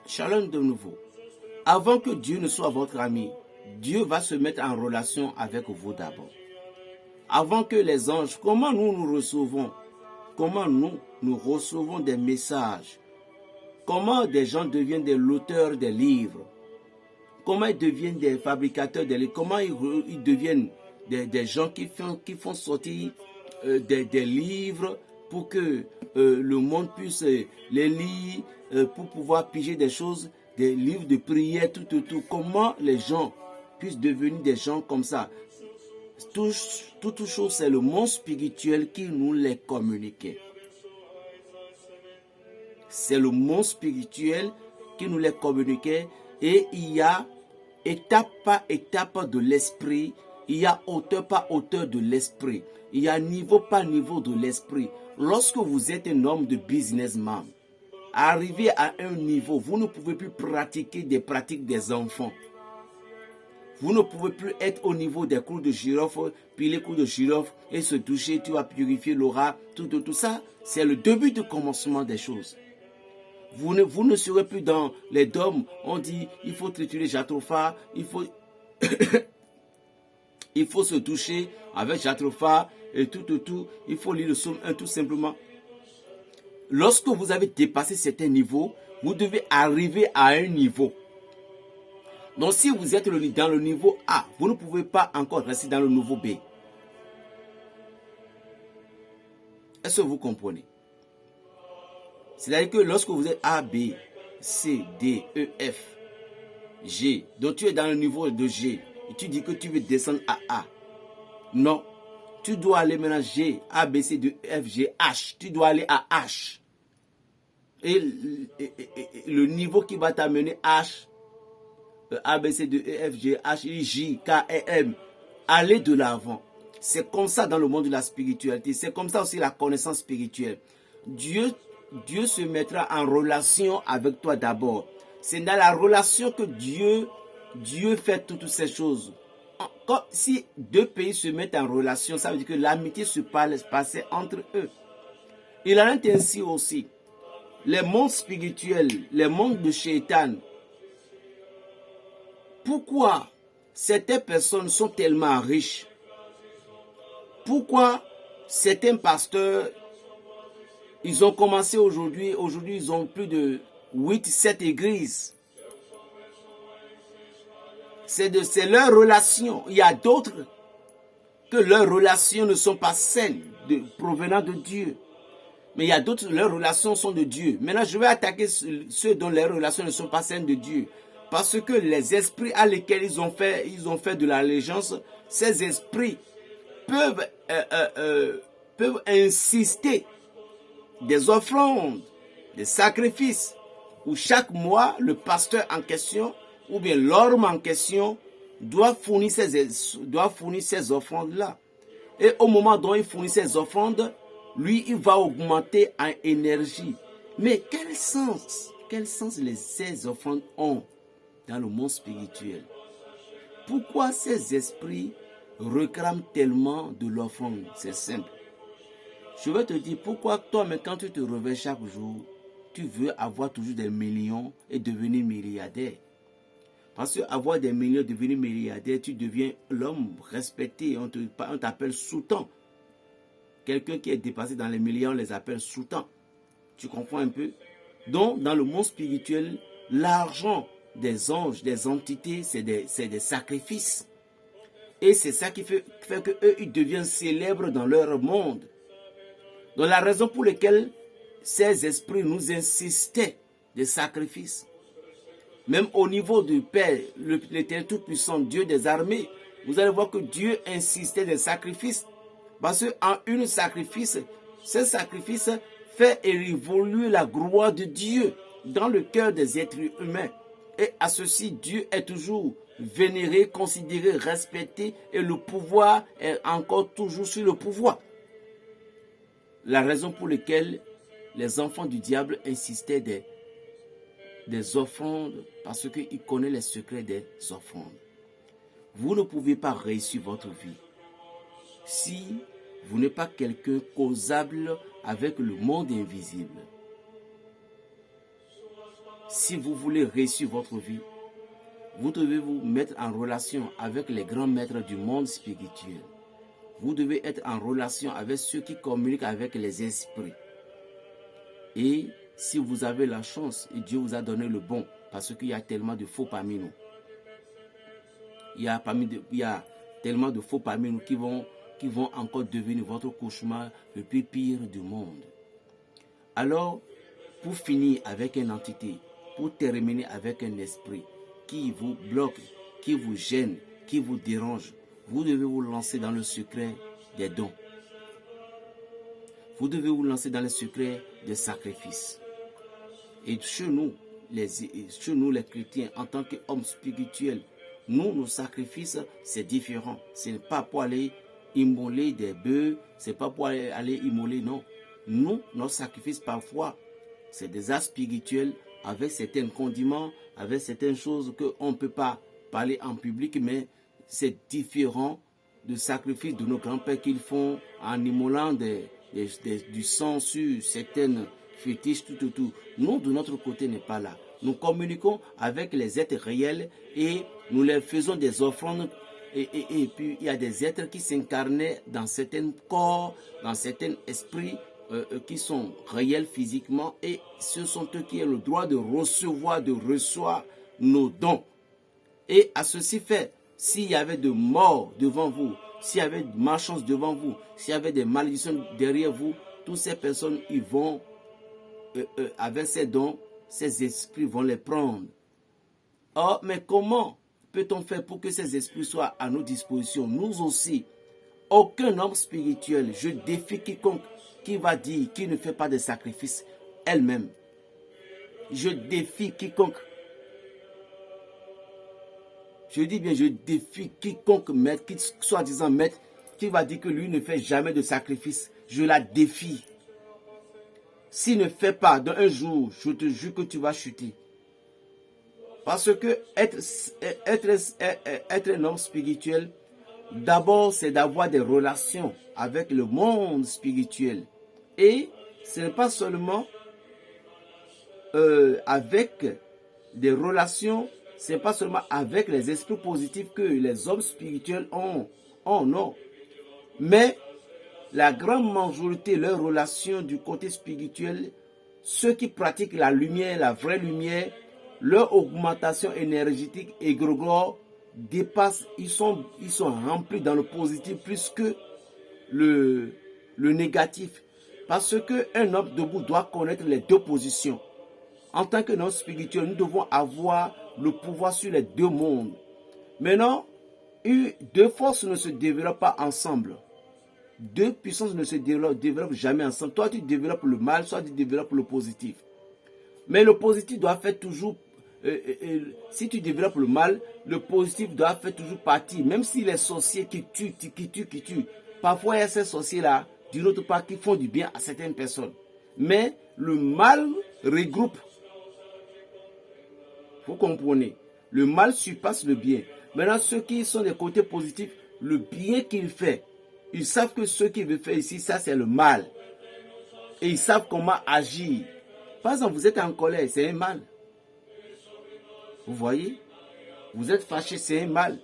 Shalom de nouveau. Avant que Dieu ne soit votre ami, Dieu va se mettre en relation avec vous d'abord. Avant que les anges, comment nous recevons? Comment nous recevons des messages? Comment des gens deviennent des auteurs des livres? Comment ils deviennent des fabricateurs de livres? Comment ils deviennent des gens qui font sortir des livres pour que le monde puisse les lire, pour pouvoir piger des choses, des livres de prière, tout. Comment les gens puissent devenir des gens comme ça? Toute chose, c'est le monde spirituel qui nous les communiquait. C'est le monde spirituel qui nous les communiquait. Et il y a étape par étape de l'esprit. Il y a hauteur par hauteur de l'esprit. Il y a niveau par niveau de l'esprit. Lorsque vous êtes un homme de businessman, arrivé à un niveau, vous ne pouvez plus pratiquer des pratiques des enfants. Vous ne pouvez plus être au niveau des cours de girofle, puis les cours de girofle et se toucher, tu vas purifier l'aura, tout ça. C'est le début du commencement des choses. Vous ne serez plus dans les dômes. On dit, il faut triturer jatropha, il faut se toucher avec jatropha et tout. Il faut lire le psaume 1 tout simplement. Lorsque vous avez dépassé certains niveaux, vous devez arriver à un niveau. Donc si vous êtes dans le niveau A, vous ne pouvez pas encore rester dans le niveau B. Est-ce que vous comprenez? C'est-à-dire que lorsque vous êtes A, B, C, D, E, F, G, donc tu es dans le niveau de G, et tu dis que tu veux descendre à A. Non, tu dois aller maintenant G, A, B, C, D, E, F, G, H. Tu dois aller à H. Et le niveau qui va t'amener H, A, B, C, D, E, F, G, H, I, J, K, L, M. Aller de l'avant. C'est comme ça dans le monde de la spiritualité. C'est comme ça aussi la connaissance spirituelle. Dieu se mettra en relation avec toi d'abord. C'est dans la relation que Dieu fait toutes ces choses. Si deux pays se mettent en relation, ça veut dire que l'amitié se passe entre eux. Il en est ainsi aussi. Les mondes spirituels, les mondes de Shaitan. Pourquoi certaines personnes sont tellement riches? Pourquoi certains pasteurs, ils ont commencé aujourd'hui, ils ont plus de 8-7 églises. C'est leur relation. Il y a d'autres que leurs relations ne sont pas saines, provenant de Dieu. Mais il y a d'autres, leurs relations sont de Dieu. Maintenant, je vais attaquer ceux dont les relations ne sont pas saines de Dieu. Parce que les esprits à lesquels ils ont fait de l'allégeance, ces esprits peuvent insister des offrandes, des sacrifices, où chaque mois, le pasteur en question, ou bien l'homme en question, doit fournir ces offrandes-là. Et au moment dont il fournit ces offrandes, lui, il va augmenter en énergie. Mais quel sens ces offrandes ont dans le monde spirituel? Pourquoi ces esprits réclament tellement de l'offrande? C'est simple. Je vais te dire pourquoi toi, mais quand tu te réveilles chaque jour, tu veux avoir toujours des millions et devenir milliardaire. Parce que avoir des millions, devenir milliardaire, tu deviens l'homme respecté. On t'appelle sultan. Quelqu'un qui est dépassé dans les millions, on les appelle sultan. Tu comprends un peu? Donc, dans le monde spirituel, l'argent des anges, des entités, c'est des sacrifices. Et c'est ça qui fait qu'eux, ils deviennent célèbres dans leur monde. Donc, la raison pour laquelle ces esprits nous insistaient des sacrifices. Même au niveau du Père, l'Éternel Tout-Puissant, Dieu des armées, vous allez voir que Dieu insistait des sacrifices. Parce qu'en un sacrifice, ce sacrifice fait évoluer la gloire de Dieu dans le cœur des êtres humains. Et à ceci, Dieu est toujours vénéré, considéré, respecté, et le pouvoir est encore toujours sur le pouvoir. La raison pour laquelle les enfants du diable insistaient des offrandes, parce qu'ils connaissent les secrets des offrandes. Vous ne pouvez pas réussir votre vie si vous n'êtes pas quelqu'un causable avec le monde invisible. si vous voulez réussir votre vie, vous devez vous mettre en relation avec les grands maîtres du monde spirituel. Vous devez être en relation avec ceux qui communiquent avec les esprits. Et si vous avez la chance, et Dieu vous a donné le bon, parce qu'il y a tellement de faux parmi nous. Il y a tellement de faux parmi nous qui vont encore devenir votre cauchemar le plus pire du monde. Alors, pour finir avec une entité, pour terminer avec un esprit qui vous bloque, qui vous gêne, qui vous dérange, vous devez vous lancer dans le secret des dons. Vous devez vous lancer dans le secret des sacrifices. Et chez nous, les chrétiens, en tant qu'hommes spirituels, nos sacrifices, c'est différent. Ce n'est pas pour aller immoler des bœufs, ce n'est pas pour aller immoler, non. Nous, nos sacrifices, parfois, c'est des actes spirituels avec certains condiments, avec certaines choses qu'on ne peut pas parler en public, mais c'est différent du sacrifice de nos grands-pères qu'ils font en immolant du sang sur certaines fétiches, tout. Nous, de notre côté, n'est pas là. Nous communiquons avec les êtres réels et nous leur faisons des offrandes. Et puis, il y a des êtres qui s'incarnaient dans certains corps, dans certains esprits qui sont réels physiquement. Et ce sont eux qui ont le droit de recevoir nos dons. Et à ceci fait, s'il y avait de morts devant vous, s'il y avait de malchance devant vous, s'il y avait des malédictions derrière vous, toutes ces personnes, ils vont, avec ces dons, ces esprits vont les prendre. Or, mais comment peut-on faire pour que ces esprits soient à nos dispositions? Nous aussi, aucun homme spirituel, je défie quiconque qui va dire qu'il ne fait pas de sacrifice elle-même. Je défie quiconque. Je dis bien, je défie quiconque maître, qui soi-disant maître, qui va dire que lui ne fait jamais de sacrifice. Je la défie. S'il ne fait pas, dans un jour, je te jure que tu vas chuter. Parce que être un homme spirituel, d'abord, c'est d'avoir des relations avec le monde spirituel. Et ce n'est pas seulement avec des relations, ce n'est pas seulement avec les esprits positifs que les hommes spirituels ont, non. Mais la grande majorité, leurs relations du côté spirituel, ceux qui pratiquent la lumière, la vraie lumière, leur augmentation énergétique et égrégore dépasse, ils sont remplis dans le positif plus que le négatif. Parce qu'un homme debout doit connaître les deux positions. En tant que homme spirituel, nous devons avoir le pouvoir sur les deux mondes. Maintenant, deux forces ne se développent pas ensemble. Deux puissances ne se développent jamais ensemble. Toi, tu développes le mal, soit tu développes le positif. Mais le positif doit faire toujours, si tu développes le mal, le positif doit faire toujours partie. Même si les sorciers qui tuent. Parfois, il y a ces sorciers-là, d'une autre part, qui font du bien à certaines personnes. Mais le mal regroupe. Vous comprenez? Le mal surpasse le bien. Maintenant, ceux qui sont des côtés positifs, le bien qu'il fait, ils savent que ce qu'il veut faire ici, ça c'est le mal. Et ils savent comment agir. Par exemple, vous êtes en colère, c'est un mal. Vous voyez? Vous êtes fâché, c'est un mal.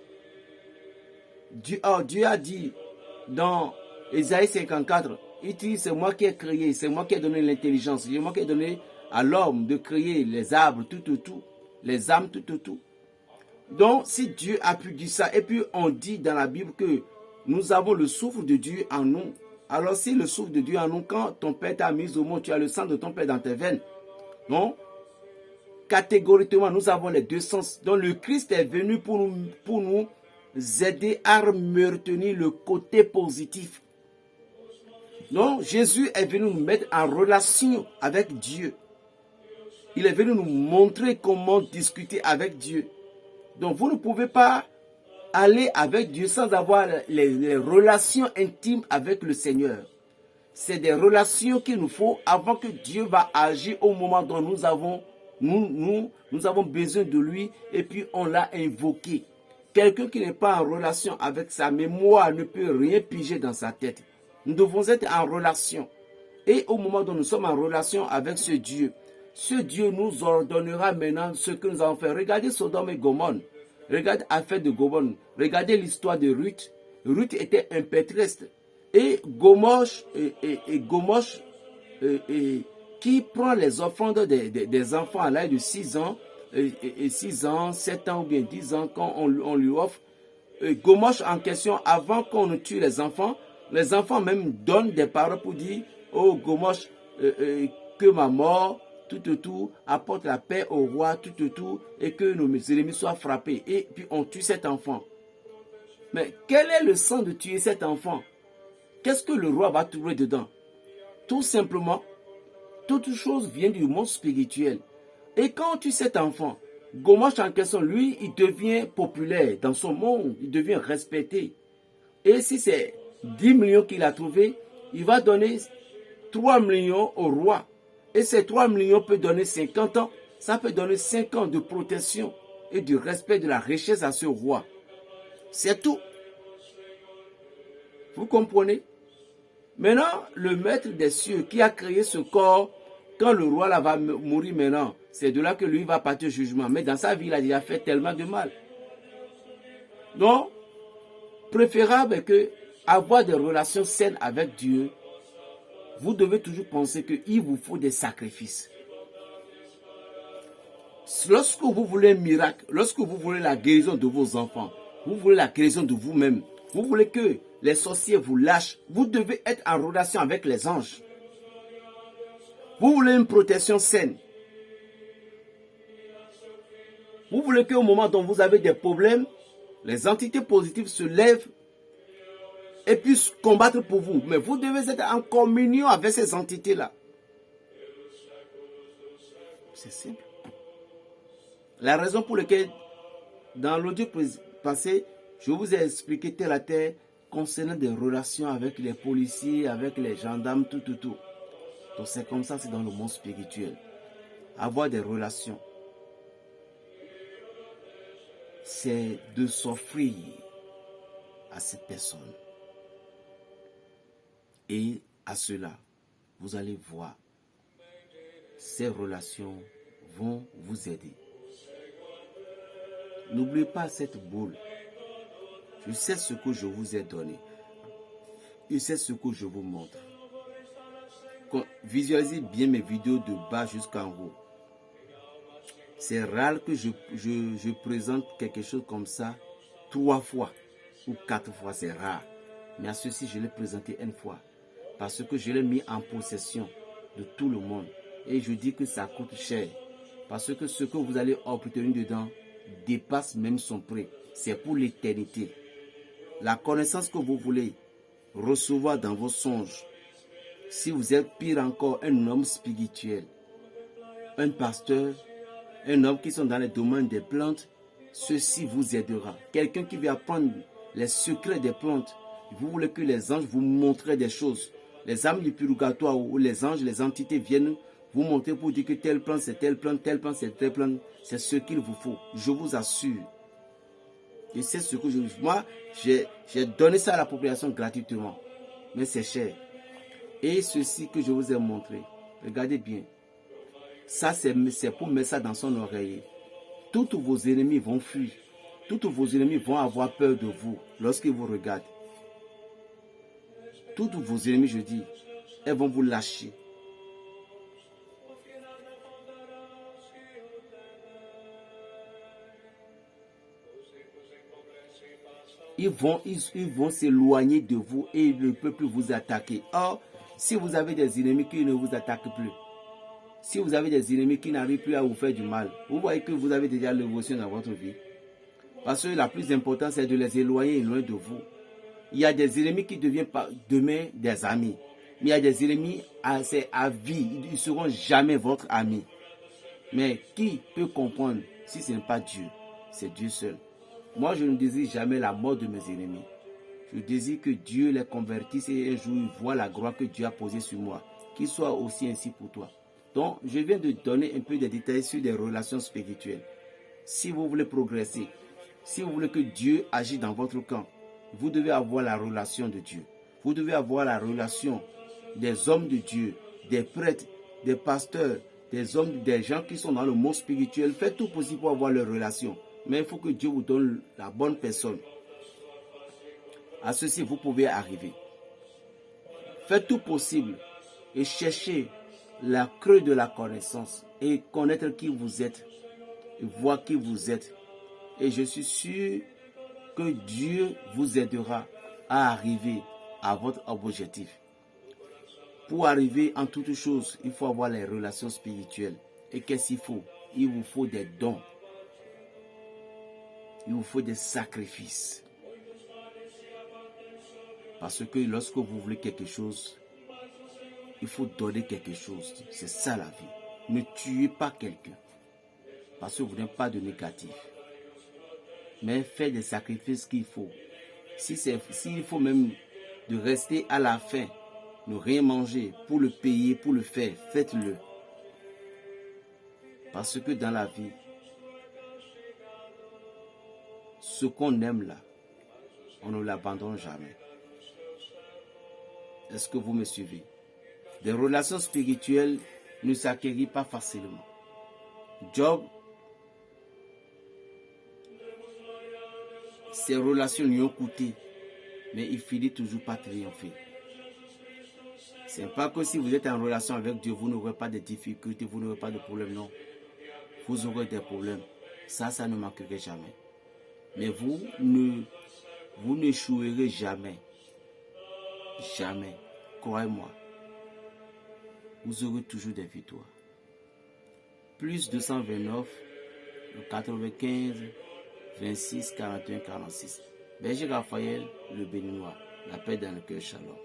Dieu a dit dans Ésaïe 54, il dit, c'est moi qui ai créé, c'est moi qui ai donné l'intelligence, c'est moi qui ai donné à l'homme de créer les arbres, tout, les âmes, tout. Donc, si Dieu a pu dire ça, et puis on dit dans la Bible que nous avons le souffle de Dieu en nous. Alors, si le souffle de Dieu en nous, quand ton père t'a mis au monde, tu as le sang de ton père dans tes veines. Non? Catégoriquement, nous avons les deux sens. Donc, le Christ est venu pour nous aider à maintenir le côté positif. Donc, Jésus est venu nous mettre en relation avec Dieu. Il est venu nous montrer comment discuter avec Dieu. Donc, vous ne pouvez pas aller avec Dieu sans avoir les relations intimes avec le Seigneur. C'est des relations qu'il nous faut avant que Dieu va agir au moment dont nous avons besoin de lui et puis on l'a invoqué. Quelqu'un qui n'est pas en relation avec sa mémoire ne peut rien piger dans sa tête. Nous devons être en relation. Et au moment dont nous sommes en relation avec ce Dieu, ce Dieu nous ordonnera maintenant ce que nous avons fait. Regardez Sodome et Gomorrhe. Regardez l'affaire de Gomorrhe. Regardez l'histoire de Ruth. Ruth était impétresse. Et Gomorrhe, qui prend les offrandes des enfants à l'âge de 6 ans, 6 ans, 7 ans ou bien 10 ans, quand on lui offre. Gomorrhe en question, avant qu'on ne tue les enfants même donnent des paroles pour dire, oh Gomorrhe, que ma mort, tout, apporte la paix au roi, tout, et que nos ennemis soient frappés. Et puis on tue cet enfant. Mais quel est le sens de tuer cet enfant? Qu'est-ce que le roi va trouver dedans? Tout simplement, toute chose vient du monde spirituel. Et quand on tue cet enfant, Gomorrhe en question, lui, il devient populaire dans son monde, il devient respecté. Et si c'est 10 millions qu'il a trouvé, il va donner 3 millions au roi. Et ces 3 millions peuvent donner 50 ans, ça peut donner 5 ans de protection et du respect de la richesse à ce roi. C'est tout. Vous comprenez? Maintenant, le maître des cieux qui a créé ce corps, quand le roi là va mourir maintenant, c'est de là que lui va partir au jugement. Mais dans sa vie, il a déjà fait tellement de mal. Donc, préférable que avoir des relations saines avec Dieu, vous devez toujours penser qu'il vous faut des sacrifices. Lorsque vous voulez un miracle, lorsque vous voulez la guérison de vos enfants, vous voulez la guérison de vous-même, vous voulez que les sorciers vous lâchent, vous devez être en relation avec les anges. Vous voulez une protection saine. Vous voulez qu'au moment dont vous avez des problèmes, les entités positives se lèvent et puissent combattre pour vous. Mais vous devez être en communion avec ces entités-là. C'est simple. La raison pour laquelle, dans l'audio passé, je vous ai expliqué tel à tel concernant des relations avec les policiers, avec les gendarmes, tout. Donc c'est comme ça, c'est dans le monde spirituel. Avoir des relations, c'est de s'offrir à cette personne. Et à cela, vous allez voir, ces relations vont vous aider. N'oubliez pas cette boule. Je sais ce que je vous ai donné. Je sais ce que je vous montre. Visualisez bien mes vidéos de bas jusqu'en haut. C'est rare que je présente quelque chose comme ça 3 fois ou 4 fois. C'est rare. Mais à ceci, je l'ai présenté une fois. Parce que je l'ai mis en possession de tout le monde. Et je dis que ça coûte cher. Parce que ce que vous allez obtenir dedans dépasse même son prix. C'est pour l'éternité. La connaissance que vous voulez recevoir dans vos songes. Si vous êtes pire encore, un homme spirituel, un pasteur, un homme qui sont dans les domaines des plantes, ceci vous aidera. Quelqu'un qui veut apprendre les secrets des plantes, vous voulez que les anges vous montrent des choses. Les âmes du purgatoire ou les anges, les entités viennent vous montrer pour dire que telle plante c'est telle plante, telle plante c'est telle plante. C'est ce qu'il vous faut. Je vous assure. Et c'est ce que moi, j'ai donné ça à la population gratuitement. Mais c'est cher. Et ceci que je vous ai montré, regardez bien. Ça, c'est pour mettre ça dans son oreiller. Tous vos ennemis vont fuir. Tous vos ennemis vont avoir peur de vous lorsqu'ils vous regardent. Tous vos ennemis, je dis, elles vont vous lâcher. Ils vont s'éloigner de vous et ils ne peuvent plus vous attaquer. Or, si vous avez des ennemis qui ne vous attaquent plus, si vous avez des ennemis qui n'arrivent plus à vous faire du mal, vous voyez que vous avez déjà l'évolution dans votre vie. Parce que la plus importante, c'est de les éloigner loin de vous. Il y a des ennemis qui deviennent demain des amis. Mais il y a des ennemis à vie. Ils ne seront jamais votre ami. Mais qui peut comprendre si ce n'est pas Dieu? C'est Dieu seul. Moi, je ne désire jamais la mort de mes ennemis. Je désire que Dieu les convertisse et un jour ils voient la gloire que Dieu a posée sur moi. Qu'il soit aussi ainsi pour toi. Donc, je viens de donner un peu de détails sur des relations spirituelles. Si vous voulez progresser, si vous voulez que Dieu agisse dans votre camp, vous devez avoir la relation de Dieu. Vous devez avoir la relation des hommes de Dieu, des prêtres, des pasteurs, des hommes, des gens qui sont dans le monde spirituel. Faites tout possible pour avoir leur relation. Mais il faut que Dieu vous donne la bonne personne. À ceci, vous pouvez arriver. Faites tout possible et cherchez la creux de la connaissance et connaître qui vous êtes et voir qui vous êtes. Et je suis sûr que Dieu vous aidera à arriver à votre objectif. Pour arriver en toutes choses, il faut avoir les relations spirituelles. Et qu'est-ce qu'il faut? Il vous faut des dons. Il vous faut des sacrifices. Parce que lorsque vous voulez quelque chose, il faut donner quelque chose. C'est ça la vie. Ne tuez pas quelqu'un. Parce que vous n'êtes pas de négatif. Mais faites des sacrifices qu'il faut. S'il faut même de rester à la fin, ne rien manger, pour le payer, pour le faire, faites-le. Parce que dans la vie, ce qu'on aime là, on ne l'abandonne jamais. Est-ce que vous me suivez? Des relations spirituelles ne s'acquérit pas facilement. Job, ses relations lui ont coûté, mais il finit toujours par triompher. Ce n'est pas que si vous êtes en relation avec Dieu, vous n'aurez pas de difficultés, vous n'aurez pas de problèmes, non. Vous aurez des problèmes. Ça ne manquerait jamais. Mais vous n'échouerez jamais. Jamais. Croyez-moi. Vous aurez toujours des victoires. Plus 229, 95, 26, 41, 46. Berger Raphaël, le béninois. La paix dans le cœur, shalom.